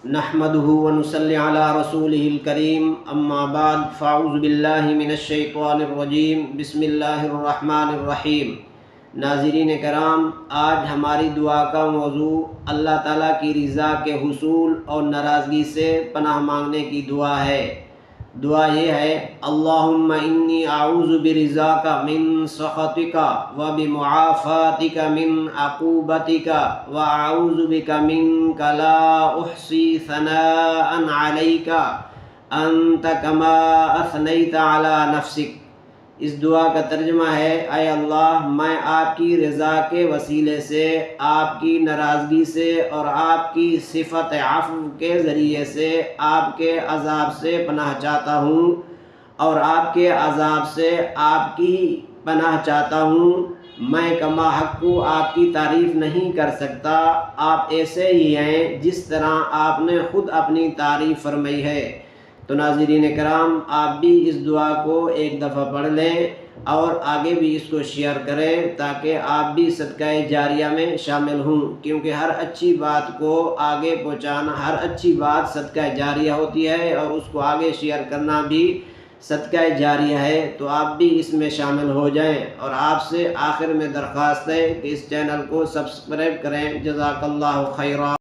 نحمده ونصلي على رسوله الكريم اما بعد فاعوذ باللہ من الشیطان الرجیم بسم اللہ الرحمن الرحیم۔ ناظرین کرام، آج ہماری دعا کا موضوع اللہ تعالیٰ کی رضا کے حصول اور ناراضگی سے پناہ مانگنے کی دعا ہے۔ دعا یہ ہے: اللہم انی اعوذ برضاک من سخطک و بمعافاتک من عقوبتک و اعوذ بک منک لا احصی ثناء علیک انت کما اثنیت علی نفسک۔ اس دعا کا ترجمہ ہے: اے اللہ، میں آپ کی رضا کے وسیلے سے، آپ کی ناراضگی سے اور آپ کی صفت عفو کے ذریعے سے آپ کے عذاب سے پناہ چاہتا ہوں، اور آپ کے عذاب سے آپ کی پناہ چاہتا ہوں۔ میں کما حق آپ کی تعریف نہیں کر سکتا، آپ ایسے ہی ہیں جس طرح آپ نے خود اپنی تعریف فرمائی ہے۔ تو ناظرین کرام، آپ بھی اس دعا کو ایک دفعہ پڑھ لیں اور آگے بھی اس کو شیئر کریں تاکہ آپ بھی صدقہ جاریہ میں شامل ہوں، کیونکہ ہر اچھی بات کو آگے پہنچانا، ہر اچھی بات صدقہ جاریہ ہوتی ہے، اور اس کو آگے شیئر کرنا بھی صدقہ جاریہ ہے۔ تو آپ بھی اس میں شامل ہو جائیں، اور آپ سے آخر میں درخواست ہے کہ اس چینل کو سبسکرائب کریں۔ جزاک اللہ خیرہ۔